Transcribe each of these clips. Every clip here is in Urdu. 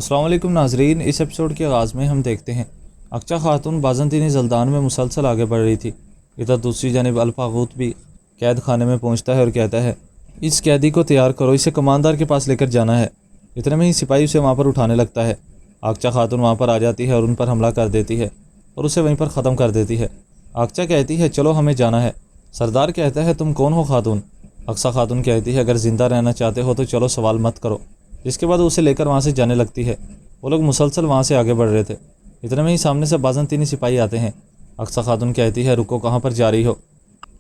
السلام علیکم ناظرین، اس ایپیسوڈ کے آغاز میں ہم دیکھتے ہیں اقچا خاتون بازنطینی زلدان میں مسلسل آگے بڑھ رہی تھی۔ ادھر دوسری جانب الفاغوت بھی قید خانے میں پہنچتا ہے اور کہتا ہے اس قیدی کو تیار کرو، اسے کماندار کے پاس لے کر جانا ہے۔ اتنے میں ہی سپاہی اسے وہاں پر اٹھانے لگتا ہے۔ اقچا خاتون وہاں پر آ جاتی ہے اور ان پر حملہ کر دیتی ہے اور اسے وہیں پر ختم کر دیتی ہے۔ اقچا کہتی ہے چلو ہمیں جانا ہے۔ سردار کہتا ہے تم کون ہو خاتون؟ اقچا خاتون کہتی ہے اگر زندہ رہنا چاہتے ہو تو چلو سوال مت کرو۔ جس کے بعد اسے لے کر وہاں سے جانے لگتی ہے۔ وہ لوگ مسلسل وہاں سے آگے بڑھ رہے تھے۔ اتنے میں ہی سامنے سے بازنطینی سپاہی آتے ہیں۔ اقچا خاتون کہتی ہے رکو، کہاں پر جا رہی ہو؟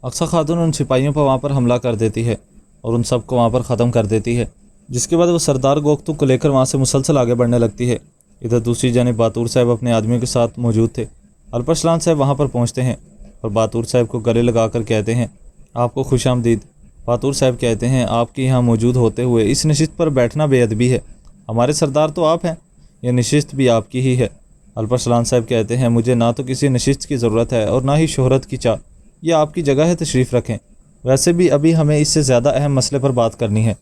اقچا خاتون ان سپاہیوں پر وہاں پر حملہ کر دیتی ہے اور ان سب کو وہاں پر ختم کر دیتی ہے۔ جس کے بعد وہ سردار گوکتک کو لے کر وہاں سے مسلسل آگے بڑھنے لگتی ہے۔ ادھر دوسری جانب باتور صاحب اپنے آدمیوں کے ساتھ موجود تھے۔ الپرسلان صاحب وہاں پر پہنچتے ہیں اور باتور صاحب کو گلے لگا کر کہتے ہیں آپ کو خوش آمدید۔ باتور صاحب کہتے ہیں آپ کی یہاں موجود ہوتے ہوئے اس نشست پر بیٹھنا بے ادبی ہے۔ ہمارے سردار تو آپ ہیں، یہ نشست بھی آپ کی ہی ہے۔ الپرسلان صاحب کہتے ہیں مجھے نہ تو کسی نشست کی ضرورت ہے اور نہ ہی شہرت کی چاہ، یہ آپ کی جگہ ہے، تشریف رکھیں۔ ویسے بھی ابھی ہمیں اس سے زیادہ اہم مسئلے پر بات کرنی ہے۔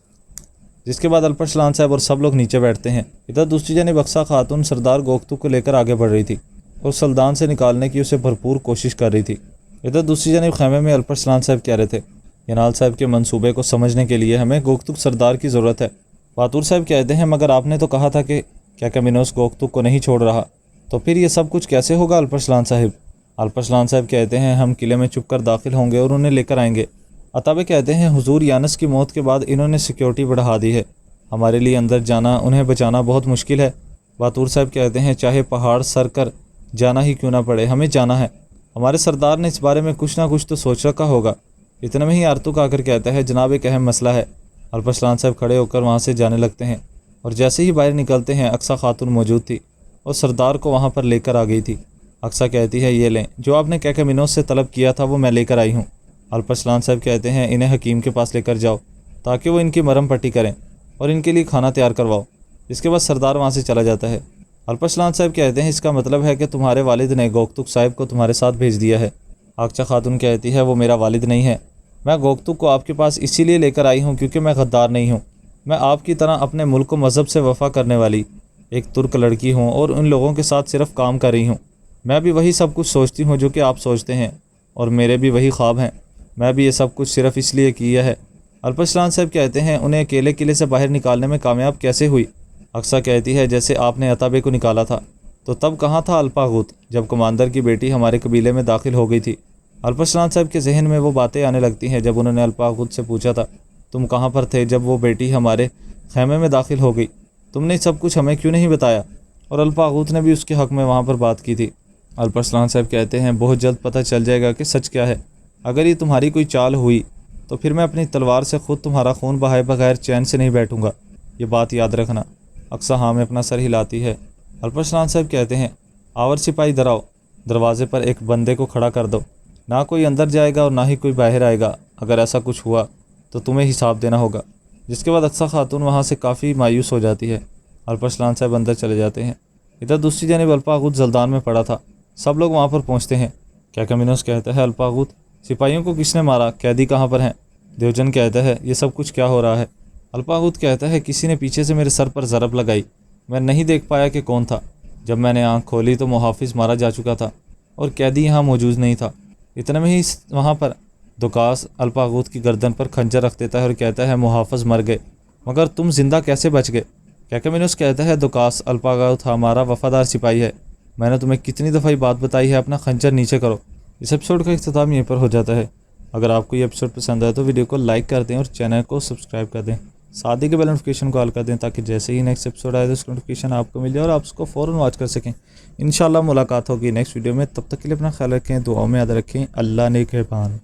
جس کے بعد الپرسلان صاحب اور سب لوگ نیچے بیٹھتے ہیں۔ ادھر دوسری جانب اقچا خاتون سردار گوکتک کو لے کر آگے بڑھ رہی تھی اور زلدان سے نکالنے کی اسے بھرپور کوشش کر رہی تھی۔ ادھر دوسری جانب خیمے میں الپرسلان صاحب کہہ رہے تھے ینال صاحب کے منصوبے کو سمجھنے کے لیے ہمیں گوکتک سردار کی ضرورت ہے۔ باتور صاحب کہتے ہیں مگر آپ نے تو کہا تھا کہ کیکامینوس گوکتک کو نہیں چھوڑ رہا، تو پھر یہ سب کچھ کیسے ہوگا الپرسلان صاحب؟ الپرسلان صاحب کہتے ہیں ہم قلعے میں چھپ کر داخل ہوں گے اور انہیں لے کر آئیں گے۔ عطابے کہتے ہیں حضور یانس کی موت کے بعد انہوں نے سیکیورٹی بڑھا دی ہے، ہمارے لیے اندر جانا، انہیں بچانا بہت مشکل ہے۔ باتور صاحب کہتے ہیں چاہے پہاڑ سر کر جانا ہی کیوں نہ پڑے، ہمیں جانا ہے۔ ہمارے سردار نے اس بارے میں کچھ نہ کچھ تو سوچ رکھا ہوگا۔ اتنے میں ہی آرتک آ کر کہتا ہے جناب ایک اہم مسئلہ ہے۔ الپرسلان صاحب کھڑے ہو کر وہاں سے جانے لگتے ہیں اور جیسے ہی باہر نکلتے ہیں اقچا خاتون موجود تھی اور سردار کو وہاں پر لے کر آ گئی تھی۔ اقچا کہتی ہے یہ لیں، جو آپ نے کیکامینوس سے طلب کیا تھا وہ میں لے کر آئی ہوں۔ الپرسلان صاحب کہتے ہیں انہیں حکیم کے پاس لے کر جاؤ تاکہ وہ ان کی مرہم پٹی کریں اور ان کے لیے کھانا تیار کرواؤ۔ اس کے بعد سردار وہاں سے چلا جاتا ہے۔ الپرسلان صاحب کہتے ہیں اس کا مطلب ہے کہ تمہارے والد نے گوکتک صاحب کو تمہارے ساتھ بھیج دیا ہے۔ اقچا خاتون کہتی ہے وہ میرا والد نہیں ہے، میں گوکتک کو آپ کے پاس اسی لیے لے کر آئی ہوں کیونکہ میں غدار نہیں ہوں۔ میں آپ کی طرح اپنے ملک و مذہب سے وفا کرنے والی ایک ترک لڑکی ہوں اور ان لوگوں کے ساتھ صرف کام کر رہی ہوں۔ میں بھی وہی سب کچھ سوچتی ہوں جو کہ آپ سوچتے ہیں اور میرے بھی وہی خواب ہیں۔ میں بھی یہ سب کچھ صرف اس لیے کیا ہے۔ الپرسلان صاحب کہتے ہیں انہیں اکیلے قلعے سے باہر نکالنے میں کامیاب کیسے ہوئی؟ اقچا کہتی ہے جیسے آپ نے عطابے کو نکالا تھا تو تب کہاں تھا الفاغوت، جب کماندر کی بیٹی ہمارے قبیلے میں داخل ہو گئی تھی۔ الپرسلان صاحب کے ذہن میں وہ باتیں آنے لگتی ہیں جب انہوں نے الفاغوت سے پوچھا تھا تم کہاں پر تھے جب وہ بیٹی ہمارے خیمے میں داخل ہو گئی، تم نے سب کچھ ہمیں کیوں نہیں بتایا؟ اور الفاغوت نے بھی اس کے حق میں وہاں پر بات کی تھی۔ الپرسلان صاحب کہتے ہیں بہت جلد پتہ چل جائے گا کہ سچ کیا ہے۔ اگر یہ تمہاری کوئی چال ہوئی تو پھر میں اپنی تلوار سے خود تمہارا خون بہائے بغیر چین سے نہیں بیٹھوں گا، یہ بات یاد رکھنا۔ اقچا ہاں میں اپنا سر ہلاتی ہے۔ الپرسلان صاحب کہتے ہیں آور سپاہی ادھر آؤ، دروازے پر ایک بندے کو کھڑا کر دو، نہ کوئی اندر جائے گا اور نہ ہی کوئی باہر آئے گا، اگر ایسا کچھ ہوا تو تمہیں حساب دینا ہوگا۔ جس کے بعد اقچا خاتون وہاں سے کافی مایوس ہو جاتی ہے۔ الپرسلان صاحب اندر چلے جاتے ہیں۔ ادھر دوسری جانب الفاغوت زلدان میں پڑا تھا۔ سب لوگ وہاں پر پہنچتے ہیں۔ کیکامینوس کہتا ہے الفاغوت سپاہیوں کو کس نے مارا، قیدی کہاں پر ہیں؟ دیوجن کہتا ہے یہ سب کچھ کیا ہو رہا ہے؟ الفاغوت کہتا ہے کسی نے پیچھے سے میرے سر پر ضرب لگائی، میں نہیں دیکھ پایا کہ کون تھا، جب میں نے آنکھ کھولی تو محافظ مارا جا چکا تھا اور قیدی یہاں موجود نہیں تھا۔ اتنے میں ہی وہاں پر دوکاس الفاغوت کی گردن پر خنجر رکھ دیتا ہے اور کہتا ہے محافظ مر گئے مگر تم زندہ کیسے بچ گئے؟ کیکامینوس کہتا ہے دوکاس الفاغوت ہمارا وفادار سپاہی ہے، میں نے تمہیں کتنی دفعہ یہ بات بتائی ہے، اپنا خنجر نیچے کرو۔ اس ایپیسوڈ کا اختتام یہیں پر ہو جاتا ہے۔ اگر آپ کو یہ ایپیسوڈ پسند آئے تو ویڈیو کو لائک کر دیں اور چینل کو سبسکرائب کر دیں، ساتھ ہی کے بیل نوٹیفیکیشن کو آل کر دیں تاکہ جیسے ہی نیکسٹ ایپیسوڈ آئے تو اس کی نوٹیفیکیشن آپ کو مل جائے اور آپ اس کو فوراً واچ کر سکیں۔ انشاءاللہ ملاقات ہوگی نیکسٹ ویڈیو میں، تب تک کے لیے اپنا خیال رکھیں، دعاؤں میں یاد رکھیں۔ اللہ نگہبان۔